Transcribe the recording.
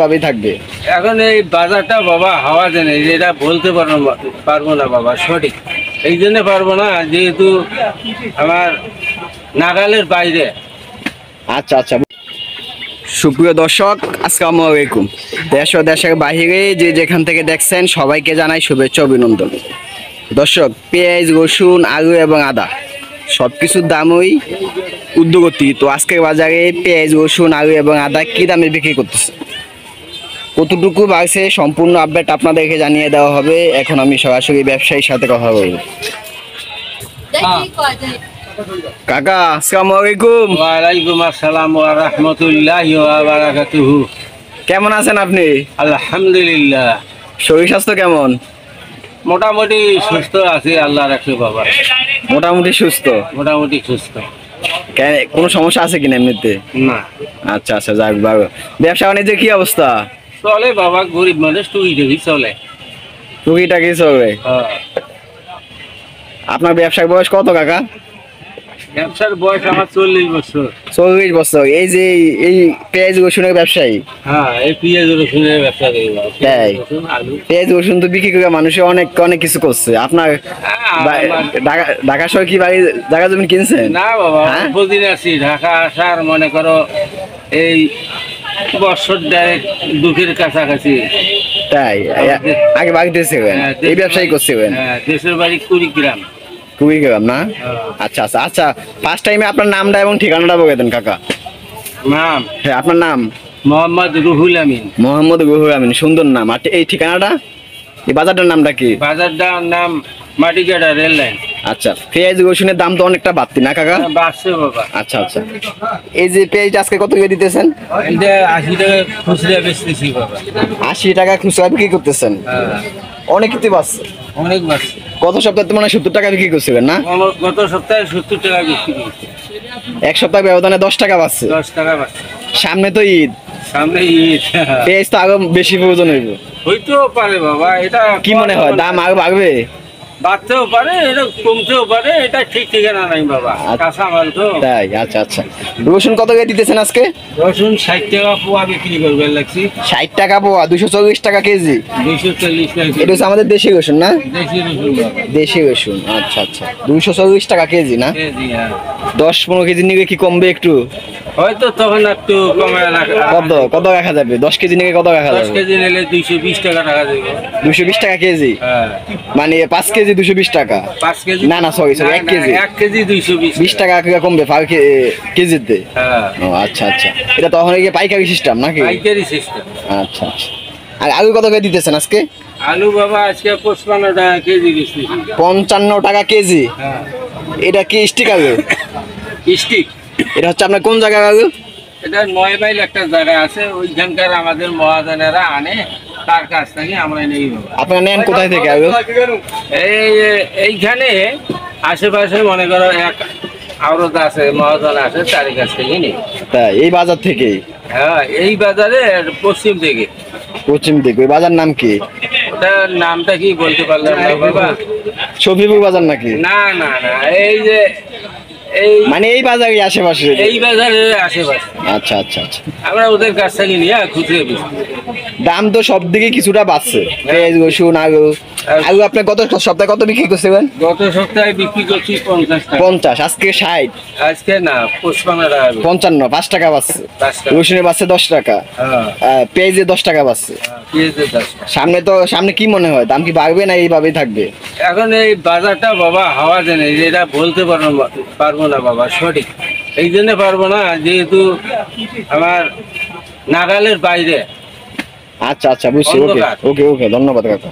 ভাবেই থাকবে। এখন এই বাজারটা বাবা হাওয়া জানে এটা বলতে পারবো না বাবা সঠিক, এই জন্য পারবো না যেহেতু আমার নাগালের বাইরে। আচ্ছা আচ্ছা, সুপ্রিয় দর্শক আসসালামু আলাইকুম। দেশ ও দেশের বাহিরে যে যেখান থেকে দেখছেন সবাইকে জানাই শুভেচ্ছা অভিনন্দন। দর্শক, পেঁয়াজ, রসুন, আলু এবং আদা সব কিছুর দামই ঊর্ধ্বগতি। তো আজকের বাজারে পেঁয়াজ, রসুন, আলু এবং আদা কী দামে বিক্রি করতেছে, কতটুকু বাড়ছে, সম্পূর্ণ আপডেট আপনাদেরকে জানিয়ে দেওয়া হবে। এখন আমি সরাসরি ব্যবসায়ীর সাথে কথা বলবো। কাকা আসসালামু আলাইকুম। ওয়ালাইকুম আসসালাম ওয়া রাহমাতুল্লাহি ওয়া বারাকাতুহু। কেমন আছেন আপনি? আলহামদুলিল্লাহ। শরীর স্বাস্থ্য কেমন? মোটামুটি সুস্থ আছি, আল্লাহ রাখছে বাবা। মোটামুটি সুস্থ? মোটামুটি সুস্থ। কোনো সমস্যা আছে কিনা এমনিতে? না। আচ্ছা আচ্ছা, যাক বাবা। ব্যবসা বাণিজ্যের কি অবস্থা? চলে বাবা, গরিব মানুষ টুকি চলে। টুকিটাকি চলবে? আপনার ব্যবসার বয়স কত কাকা? ব্যবসার বয়স আমার 40 বছর। 40 বছর? এই যে এই পেঁয়াজ রসুনের ব্যবসায়ী? হ্যাঁ, এই পেঁয়াজ রসুনের ব্যবসা করি। তাই? পেঁয়াজ রসুন তো বিক্রি করে মানুষ অনেক অনেক কিছু করছে। আপনার ঢাকা শহরে কি বাড়ি জায়গা জমি কিনছেন? না বাবা, প্রতিদিন আছি ঢাকা আসার মনে করো এই বছর দুঃখের কাছাকাছি। তাই? আগে বাড়িতে ছিলেন, এই ব্যবসায়ী করছিলেন? দেশের বাড়ি কুড়িগ্রাম। কুড়িগ্রাম না? আচ্ছা আচ্ছা আচ্ছা, ফার্স্ট টাইমে আপনার নামটা এবং ঠিকানাটা বলে দেন কাকা। নাম? হ্যাঁ, আপনার নাম? মোহাম্মদ রুহুল আমিন। মোহাম্মদ রুহুল আমিন, সুন্দর নাম। আর এই ঠিকানাটা, এই বাজারটার নামটা কি? বাজারটার নাম মাটিকাটা রেল লাইন। আচ্ছা, পেঁয়াজ রসুনের দাম তো অনেকটা বাড়তি না কাকা? বাড়ছে বাবা। আচ্ছা আচ্ছা, এই যে পেঁয়াজটা আজকে কত করে দিতেছেন? এটা 80 টাকা খুচরা বেচতেছি বাবা। 80 টাকা খুচরা বিক্রি করতেছেন? অনেক কিছু বাড়ছে। অনেক বাড়ছে। গত সপ্তাহে তো মানে 70 টাকা বিক্রি করছিলেন না? গত সপ্তাহে 70 টাকা বিক্রি করছি। এক সপ্তাহ ব্যবধানে 10 টাকা বাড়ছে। 10 টাকা বাড়ছে। সামনে তো ঈদ। সামনে ঈদ, পেঁয়াজ তো আরো বেশি প্রয়োজন হইব। হইতেও পারে বাবা। এটা কি মনে হয়, দাম আরো বাড়বে? বাড়তেও পারে, এটা কমতেও পারে, এটা ঠিক ঠিকানা নাই বাবা, কাঁচা মাল তো। তাই? আচ্ছা আচ্ছা, রসুন কত করে দিতেছেন আজকে? রসুন 60 টাকা পোয়া বিক্রি করবে লাগছি। 60 টাকা পোয়া, 240 টাকা কেজি? 240 টাকা। এটা হচ্ছে আমাদের দেশি রসুন না? দেশি রসুন বাবা। দেশি রসুন, আচ্ছা আচ্ছা। 240 টাকা কেজি না? কেজি, হ্যাঁ। 10-15 কেজি নিলে কি কমবে একটু? হয়তো তখন একটু কমে রাখা। কত রাখা যাবে? 10 কেজি নিলে কত রাখা যাবে? 10 কেজি নিলে 220 টাকা রাখা যাবে। 220 টাকা কেজি? হ্যাঁ। মানে 5 কেজি 220 টাকা? 5 কেজি না না, সরি 1 কেজি। 1 কেজি 220 20 টাকা কমবে পার কেজিতে? হ্যাঁ। ও আচ্ছা আচ্ছা, এটা তখন গিয়ে পাইকারি সিস্টেম নাকি? পাইকারি সিস্টেম। আচ্ছা আচ্ছা। আর আলু কত করে দিতেছেন আজকে? আলু বাবা আজকে 55 টাকা কেজি দিচ্ছি। 55 টাকা কেজি? হ্যাঁ। এটা কি স্টিক আলু? স্টিক। এটা হচ্ছে আপনার কোন জায়গার আলু? এটা 9 মাইল একটা জায়গা আছে, ওইখানকার আমাদের মহাজনেরা আনে, তার কাছ থেকে আমরা নেই বাবা। আপনারা নেন কোথায় থেকে আলু? এইখানে আশেপাশে মনে করো এক আওরত আছে, মহাজন আছে, তার কাছ থেকে নেই। তাই? এই বাজার থেকে? হ্যাঁ, এই বাজারে পশ্চিম দিকে। পশ্চিম দিকে? ওই বাজার নাম কি? ওটার নামটা কি বলতে পারলাম না বাবা। শফিপুর বাজার নাকি? না না না, এই যে এই মানে এই বাজারে আশেপাশে? এই বাজারের আশেপাশে। আচ্ছা আচ্ছা আচ্ছা, আমরা ওদের কাছ থেকে নিয়ে খুচরে বেশি। দাম তো সব দিকে কিছুটা বাড়ছে, পেঁয়াজ রসুন আলু। আলু আপনি গত সপ্তাহে কত বিক্রি করছিলেন? গত সপ্তাহে বিক্রি করছি 50 টাকা। 50? আজকে 60? আজকে না, 55 টাকা। 55? 5 টাকা বাড়ছে। রসুনের বাড়ছে 10 টাকা, পেঁয়াজে 10 টাকা বাড়ছে। সামনে কি মনে হয়, দাম কি বাড়বে না এইভাবেই থাকবে? এখন এই বাজারটা বাবা হাওয়া জানে এটা বলতে পারবো না বাবা সঠিক, এই জন্য পারবো না যেহেতু আমার নাগালের বাইরে। আচ্ছা আচ্ছা, বুঝছি। ওকে ওকে ওকে, ধন্যবাদ কাকা।